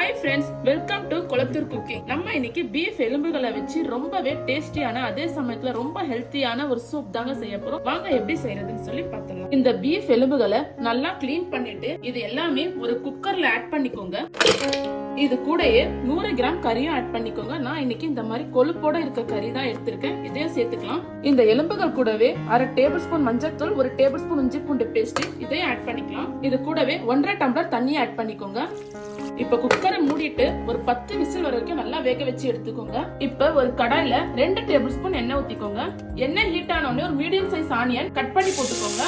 Hi friends, welcome to Kolathur cooking. நம்ம இன்னைக்கு beef எலும்புகளை வச்சு ரொம்பவே டேஸ்டியான அதே சமயத்துல ரொம்ப ஹெல்த்தியான ஒரு சூப் தாங்க செய்ய போறோம். வாங்க எப்படி செய்யறதுன்னு சொல்லி பார்த்தலாம். இந்த பீஃப் எலும்புகளை நல்லா கிளீன் பண்ணிட்டு இது எல்லாமே ஒரு குக்கர்ல ஆட் பண்ணிக்கோங்க. இது கூடயே 100 கிராம் கறியும் ஆட் பண்ணிக்கோங்க. நான் இன்னைக்கு இந்த மாதிரி கொழுப்போட இருக்க கறி தான் எடுத்திருக்கேன். இதையும் சேர்த்துக்கலாம். இந்த எலும்புகள் கூடவே 1/2 டேபிள் ஸ்பூன் மஞ்சள் தூள், 1 டேபிள் ஸ்பூன் இஞ்சி பூண்டு பேஸ்ட் இதையும் ஆட் பண்ணிக்கலாம். இது கூடவே 1.5 டம்ளர் தண்ணி ஆட் பண்ணிக்கோங்க. இப்ப குக்கரை மூடிட்டு ஒரு 10 விசில் வரைக்கும் நல்லா வேக வச்சு எடுத்துக்கோங்க. இப்ப ஒரு கடாயில 2 டேபிள் ஸ்பூன் எண்ணெய் ஊத்திக்கோங்க. எண்ணெய் ஹீட் ஆன உடனே ஒரு மீடியம் சைஸ் ஆனியன் கட் பண்ணி போட்டுக்கோங்க.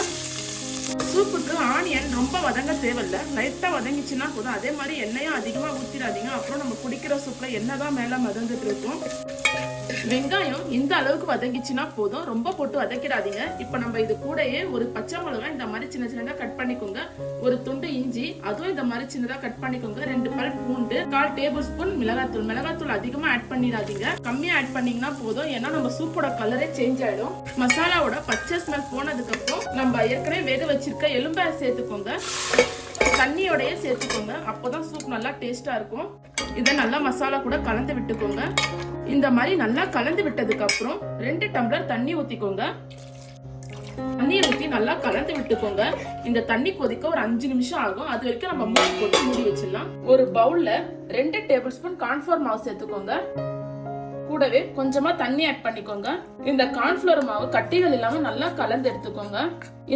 சூப்புக்கு ஆனியன் ரொம்ப வதங்க தேவையில்ல, லைட்டா வதங்கிச்சுன்னா போதும். அதே மாதிரி எண்ணெயும் அதிகமா ஊத்திடாதீங்க, அப்புறம் நம்ம குடிக்கிற சூப்ல எண்ணெய் தான் மேல வதங்கிட்டு இருக்கும். வெங்காயம் இந்த அளவுக்கு வதங்கிச்சுன்னா போதும், ரொம்ப போட்டு வதக்கிடாதீங்க. இப்ப நம்ம இது கூடயே ஒரு பச்சை மிளகாய் இந்த மாதிரி சின்ன சின்னதா கட் பண்ணிக்கோங்க. ஒரு துண்டு இஞ்சி அதுவும் இந்த மாதிரி சின்னதா கட் பண்ணிக்கோங்க. 2 பல் பூண்டு, 1/4 டேபிள் ஸ்பூன் மிளகாத்தூள். மிளகாத்தூள் அதிகமா ஆட் பண்ணிடாதீங்க, கம்மியா ஆட் பண்ணீங்கன்னா போதும். ஏன்னா நம்ம சூப்போட கலரே சேஞ்ச் ஆயிடும். மசாலாவோட பச்சை ஸ்மெல் போனதுக்கு அப்புறம் நம்ம ஏற்கனவே வேக வச்சிருக்க எலும்பை சேர்த்துக்கோங்க. தண்ணியோடய சேர்த்துக்கோங்க, அப்போதான் சூப் நல்லா டேஸ்டா இருக்கும். இதை நல்லா மசாலா கூட கலந்து விட்டுக்கோங்க. இந்த மாதிரி நல்லா கலந்து விட்டதுக்கு அப்புறம் 2 டம்ளர் தண்ணி ஊத்திக்கோங்க. தண்ணியை ஊத்தி நல்லா கலந்து விட்டுக்கோங்க. இந்த தண்ணி கொதிக்க ஒரு 5 நிமிஷம் ஆகும். அது வரைக்கும் நம்ம மூடி போட்டு மூடி வச்சிடலாம். ஒரு பவுல்ல 2 டேபிள் ஸ்பூன் கார்ன்ஃபிளவர் மாவு சேர்த்துக்கோங்க. கூடவே கொஞ்சமா தண்ணி ஆட் பண்ணிக்கோங்க. இந்த கார்ன்ஃபிளவர் மாவு கட்டிகள் இல்லாம நல்லா கலந்து எடுத்துக்கோங்க.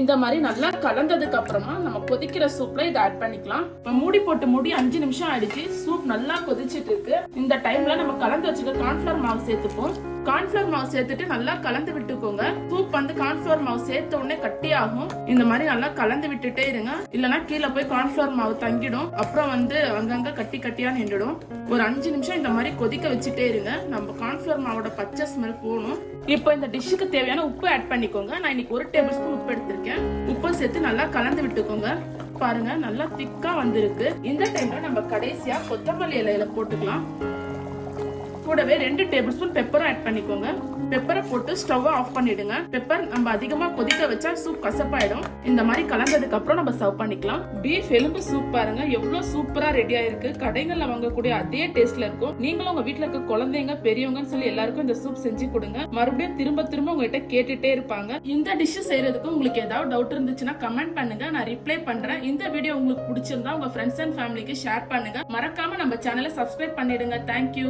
இந்த மாதிரி நல்லா கலந்ததுக்கு அப்புறமா நம்ம கொதிக்கிற சூப்ல இதை ஆட் பண்ணிக்கலாம். இப்ப மூடி போட்டு மூடி 5 நிமிஷம் ஆயிடுச்சு. சூப் நல்லா கொதிச்சிட்டு இருக்கு. இந்த டைம்ல நம்ம கலந்து வச்சுக்க கார்ன்ஃபிளவர் மாவு சேர்த்துப்போம். கார்ன்ஃபிளவர் மாவு சேர்த்துட்டு நல்லா கலந்து விட்டுக்கோங்க. சூப் கார்ன்ஃபிளவர் மாவு சேர்த்த உடனே கட்டி ஆகும். இந்த மாதிரி நல்லா கலந்து விட்டுட்டே இருங்க, இல்லனா கீழே போய் கார்ன்ஃபிளவர் மாவு தங்கிடும். அப்புறம் அங்கங்க கட்டி கட்டியா நின்றுடும். ஒரு 5 நிமிஷம் இந்த மாதிரி கொதிக்க வச்சுட்டே இருங்க. நம்ம கார்ன்ஃபிளவர் மாவோட பச்சை ஸ்மெல் போகணும். இப்போ இந்த டிஷ்ஷுக்கு தேவையான உப்பு ஆட் பண்ணிக்கோங்க. நான் இன்னைக்கு 1 டேபிள் ஸ்பூன் உப்பு எடுத்திருக்கேன். உப்பு சேர்த்து நல்லா கலந்து விட்டுக்கோங்க. பாருங்க நல்லா திக்கா வந்திருக்கு. இந்த டைம்ல நம்ம கடைசியா கொத்தமல்லி இலையில போட்டுக்கலாம். கூடவே 2 டேபிள் ஸ்பூன் பெப்பரும் ஆட் பண்ணிக்கோங்க. பெப்பரை போட்டு ஸ்டவ் ஆஃப் பண்ணிடுங்க. பெப்பர் நம்ம அதிகமா கொதிக்க வச்சா சூப் கசப்பாயிடும். இந்த மாதிரி கலந்ததுக்கு அப்புறம் நம்ம சர்வ் பண்ணிக்கலாம். பீஃப் எலும்பு சூப் பாருங்க எவ்வளவு சூப்பரா ரெடியா இருக்கு. கடைகள்ல வாங்கக்கூடிய அதே டேஸ்ட்ல இருக்கும். நீங்களும் உங்க வீட்டுல இருக்க குழந்தைங்க பெரியவங்கன்னு சொல்லி எல்லாருக்கும் இந்த சூப் செஞ்சு கொடுங்க. மறுபடியும் திரும்ப திரும்ப உங்ககிட்ட கேட்டுட்டே இருப்பாங்க. இந்த டிஷ் செய்யறதுக்கு உங்களுக்கு ஏதாவது டவுட் இருந்துச்சுன்னா கமெண்ட் பண்ணுங்க, நான் ரிப்ளை பண்றேன். இந்த வீடியோ உங்களுக்கு பிடிச்சிருந்தா உங்க ஃப்ரெண்ட்ஸ் அண்ட் ஃபேமிலிக்கு ஷேர் பண்ணுங்க. மறக்காம நம்ம சேனலை சப்ஸ்கிரைப் பண்ணிடுங்க. தேங்க்யூ.